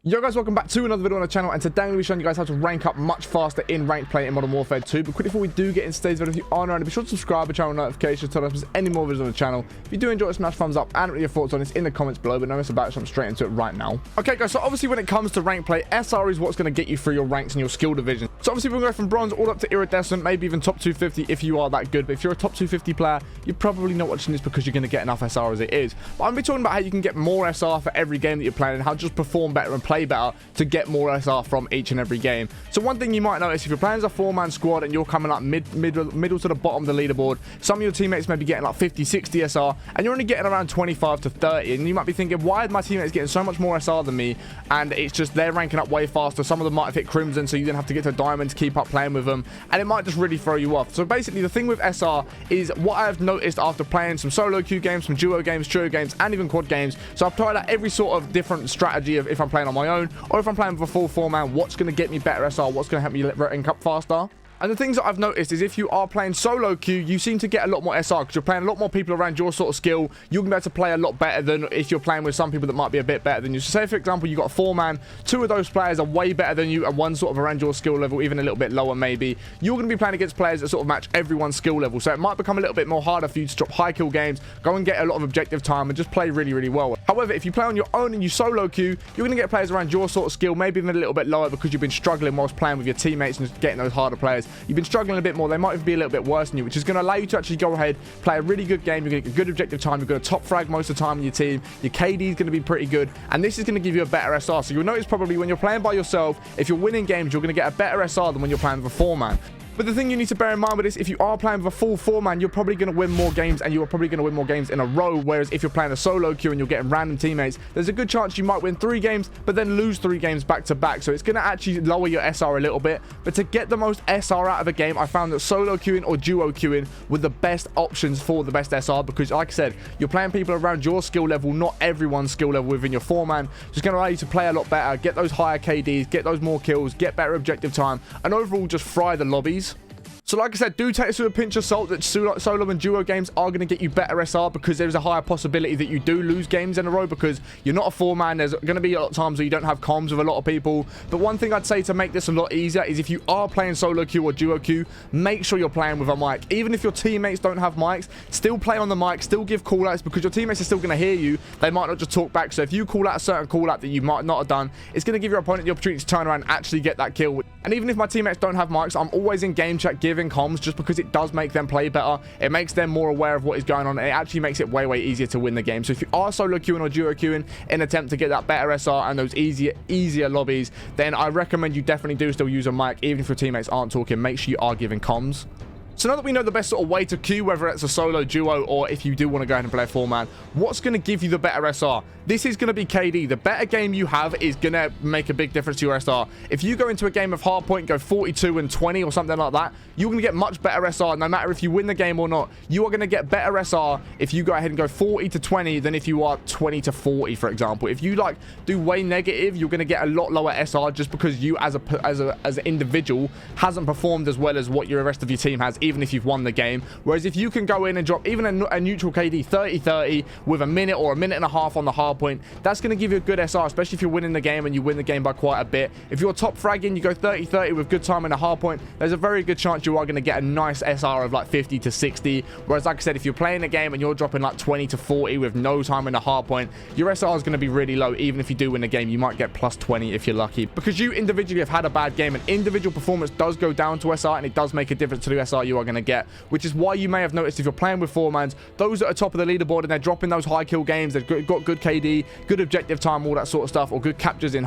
Yo guys, welcome back to another video on the channel, and today I'm going to be showing you guys how to rank up much faster in ranked play in Modern Warfare 2. But quickly before we do get into today's video, if you aren't already, be sure to subscribe and channel notifications to tell us if there's any more videos on the channel. If you do enjoy it, smash thumbs up and your thoughts on this in the comments below. But now it's about to jump straight into it right now. Okay guys, so obviously when it comes to ranked play, SR is what's going to get you through your ranks and your skill division. So obviously we're going to go from bronze all up to iridescent, maybe even top 250 if you are that good. But if you're a top 250 player, you're probably not watching this because you're going to get enough SR as it is. But I'm going to be talking about how you can get more SR for every game that you're playing and how to just perform better and play better to get more SR from each and every game. So one thing you might notice, if you're playing as a 4-man squad and you're coming up middle to the bottom of the leaderboard, some of your teammates may be getting like 50, 60 SR and you're only getting around 25 to 30, and you might be thinking, why are my teammates getting so much more SR than me? And it's just they're ranking up way faster. Some of them might have hit crimson, so you didn't have to get to diamond to keep up playing with them, and it might just really throw you off. So basically the thing with SR is what I've noticed after playing some solo queue games, some duo games, trio games, and even quad games. So I've tried out every sort of different strategy of if I'm playing on my own or if I'm playing with a full 4-man, what's going to get me better SR, what's going to help me rank up faster. And the things that I've noticed is if you are playing solo queue, you seem to get a lot more SR because you're playing a lot more people around your sort of skill. You're going to be able to play a lot better than if you're playing with some people that might be a bit better than you. So say, for example, you got a 4-man, 2 of those players are way better than you and one sort of around your skill level, even a little bit lower maybe. You're going to be playing against players that sort of match everyone's skill level. So it might become a little bit more harder for you to drop high kill games, go and get a lot of objective time and just play really, really well. However, if you play on your own and you solo queue, you're going to get players around your sort of skill, maybe even a little bit lower because you've been struggling whilst playing with your teammates and just getting those harder players. You've been struggling a bit more, they might even be a little bit worse than you, which is going to allow you to actually go ahead, play a really good game. You're going to get good objective time, you're going to top frag most of the time in your team, your KD is going to be pretty good, and this is going to give you a better SR. So you'll notice probably when you're playing by yourself, if you're winning games, you're going to get a better SR than when you're playing with a 4-man. But the thing you need to bear in mind with this, if you are playing with a full 4-man, you're probably going to win more games, and you're probably going to win more games in a row. Whereas if you're playing a solo queue and you're getting random teammates, there's a good chance you might win 3 games, but then lose 3 games back to back. So it's going to actually lower your SR a little bit. But to get the most SR out of a game, I found that solo queuing or duo queuing were the best options for the best SR, because like I said, you're playing people around your skill level, not everyone's skill level within your 4-man. It's going to allow you to play a lot better, get those higher KDs, get those more kills, get better objective time, and overall just fry the lobbies. So like I said, do take this with a pinch of salt that solo and duo games are going to get you better SR, because there's a higher possibility that you do lose games in a row because you're not a 4-man. There's going to be a lot of times where you don't have comms with a lot of people. But one thing I'd say to make this a lot easier is if you are playing solo queue or duo queue, make sure you're playing with a mic. Even if your teammates don't have mics, still play on the mic, still give call-outs, because your teammates are still going to hear you. They might not just talk back. So if you call out a certain call-out that you might not have done, it's going to give your opponent the opportunity to turn around and actually get that kill. And even if my teammates don't have mics, I'm always in game chat giving comms, just because it does make them play better. It makes them more aware of what is going on, and it actually makes it way easier to win the game. So if you are solo queuing or duo queuing in an attempt to get that better SR and those easier lobbies, then I recommend you definitely do still use a mic. Even if your teammates aren't talking, make sure you are giving comms. So now that we know the best sort of way to queue, whether it's a solo, duo, or if you do want to go ahead and play a 4-man, what's going to give you the better SR? This is going to be KD. The better game you have is going to make a big difference to your SR. If you go into a game of hardpoint, go 42 and 20 or something like that, you're going to get much better SR. No matter if you win the game or not, you are going to get better SR if you go ahead and go 40 to 20 than if you are 20 to 40, for example. If you like do way negative, you're going to get a lot lower SR just because you as an individual hasn't performed as well as what your rest of your team has, even if you've won the game. Whereas if you can go in and drop even a neutral KD 30-30 with a minute or a minute and a half on the hard point, that's going to give you a good SR, especially if you're winning the game and you win the game by quite a bit. If you're top fragging, you go 30-30 with good time in the hard point, there's a very good chance you are going to get a nice SR of like 50 to 60. Whereas like I said, if you're playing a game and you're dropping like 20 to 40 with no time in the hard point, your SR is going to be really low. Even if you do win the game, you might get plus 20 if you're lucky, because you individually have had a bad game, and individual performance does go down to SR, and it does make a difference to the SR you are going to get, which is why you may have noticed if you're playing with 4-mans, those that are top of the leaderboard and they're dropping those high kill games, they've got good KD, good objective time, all that sort of stuff, or good captures in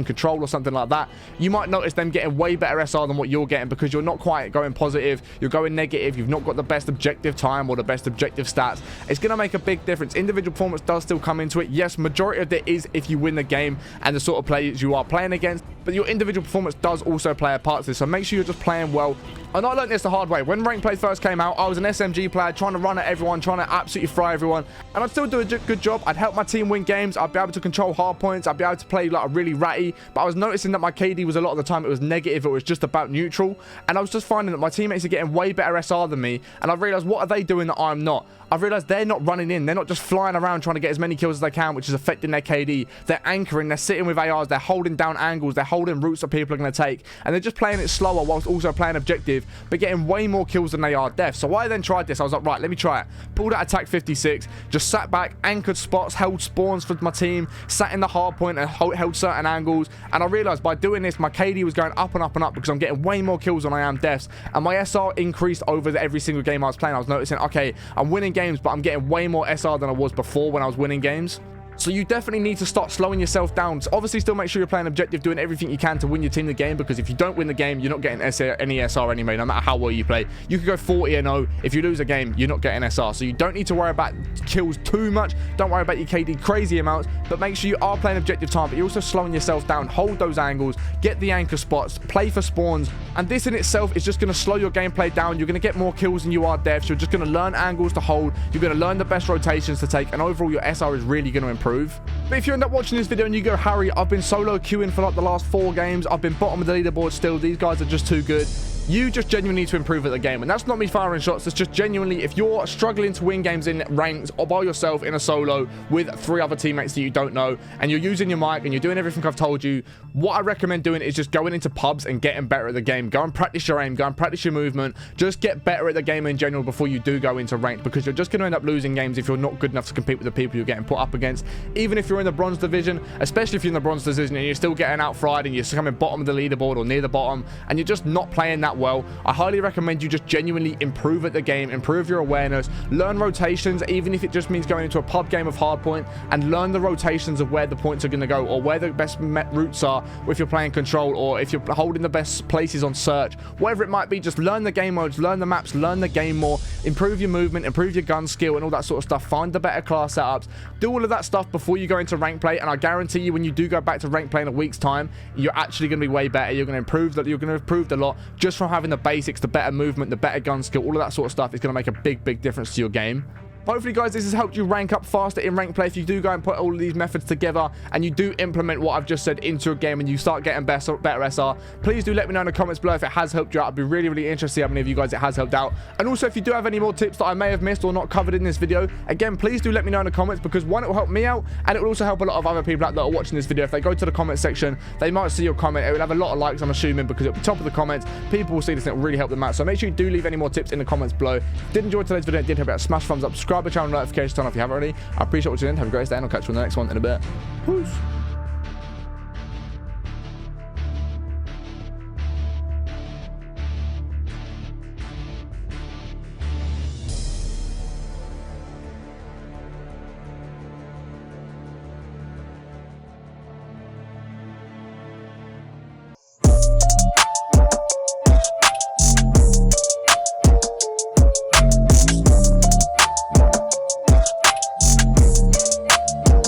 control or something like that, you might notice them getting way better SR than what you're getting, because you're not quite going positive, you're going negative, you've not got the best objective time or the best objective stats. It's going to make a big difference. Individual performance does still come into it. Yes, majority of it is if you win the game and the sort of players you are playing against, but your individual performance does also play a part to this. So make sure you're just playing well. And I learned this the hard way. When ranked play first came out, I was an SMG player trying to run at everyone, trying to absolutely fry everyone, and I'd still do a good job. I'd help my team win games. I'd be able to control hard points. I'd be able to play like a really ratty, but I was noticing that my KD was a lot of the time it was negative. It was just about neutral, and I was just finding that my teammates are getting way better SR than me, and I realized, what are they doing that I'm not? I've realized they're not running in. They're not just flying around trying to get as many kills as they can, which is affecting their KD. They're anchoring. They're sitting with ARs. They're holding down angles. They're holding routes that people are going to take. And they're just playing it slower whilst also playing objective, but getting way more kills than they are deaths. So I then tried this. I was like, right, let me try it. Pulled out attack 56. Just sat back, anchored spots, held spawns for my team, sat in the hard point and held certain angles. And I realized by doing this, my KD was going up and up and up because I'm getting way more kills than I am deaths. And my SR increased over every single game I was playing. I was noticing, okay, I'm winning games, but I'm getting way more SR than I was before when I was winning games. So you definitely need to start slowing yourself down. So obviously still make sure you're playing objective, doing everything you can to win your team the game, because if you don't win the game, you're not getting any SR anyway, no matter how well you play. You could go 40-0. If you lose a game, you're not getting SR. So you don't need to worry about kills too much. Don't worry about your KD crazy amounts, but make sure you are playing objective time, but you're also slowing yourself down. Hold those angles, get the anchor spots, play for spawns, and this in itself is just going to slow your gameplay down. You're going to get more kills than you are deaths. You're just going to learn angles to hold. You're going to learn the best rotations to take, and overall your SR is really going to improve. But if you end up watching this video and you go, Harry, I've been solo queuing for like the last 4 games. I've been bottom of the leaderboard still. These guys are just too good. You just genuinely need to improve at the game. And that's not me firing shots. It's just genuinely, if you're struggling to win games in ranks or by yourself in a solo with 3 other teammates that you don't know, and you're using your mic and you're doing everything I've told you, what I recommend doing is just going into pubs and getting better at the game. Go and practice your aim. Go and practice your movement. Just get better at the game in general before you do go into ranked, because you're just going to end up losing games if you're not good enough to compete with the people you're getting put up against. Even if you're in the bronze division, especially if you're in the bronze division and you're still getting out fried and you're coming bottom of the leaderboard or near the bottom and you're just not playing that well, I highly recommend you just genuinely improve at the game, improve your awareness, learn rotations, even if it just means going into a pub game of hardpoint, and learn the rotations of where the points are going to go or where the best routes are if you're playing control or if you're holding the best places on search, whatever it might be. Just learn the game modes, learn the maps, learn the game more, improve your movement, improve your gun skill and all that sort of stuff. Find the better class setups, do all of that stuff before you go into rank play, and I guarantee you when you do go back to rank play in a week's time, you're actually going to be way better. You're going to improve that. You're going to improve a lot just from having the basics, the better movement, the better gun skill, all of that sort of stuff is going to make a big difference to your game. Hopefully, guys, this has helped you rank up faster in rank play. If you do go and put all of these methods together and you do implement what I've just said into a game and you start getting better SR, please do let me know in the comments below if it has helped you out. I'd be really interested to see how many of you guys it has helped out. And also, if you do have any more tips that I may have missed or not covered in this video, again, please do let me know in the comments, because one, it will help me out, and it will also help a lot of other people out that are watching this video. If they go to the comment section, they might see your comment. It will have a lot of likes, I'm assuming, because it'll be top of the comments. People will see this and it will really help them out. So make sure you do leave any more tips in the comments below. If you did enjoy today's video, it did help out, smash thumbs up, subscribe to the channel, notifications turn on if you haven't already. I appreciate watching in. Have a great day, and I'll catch you on the next one in a bit. Peace.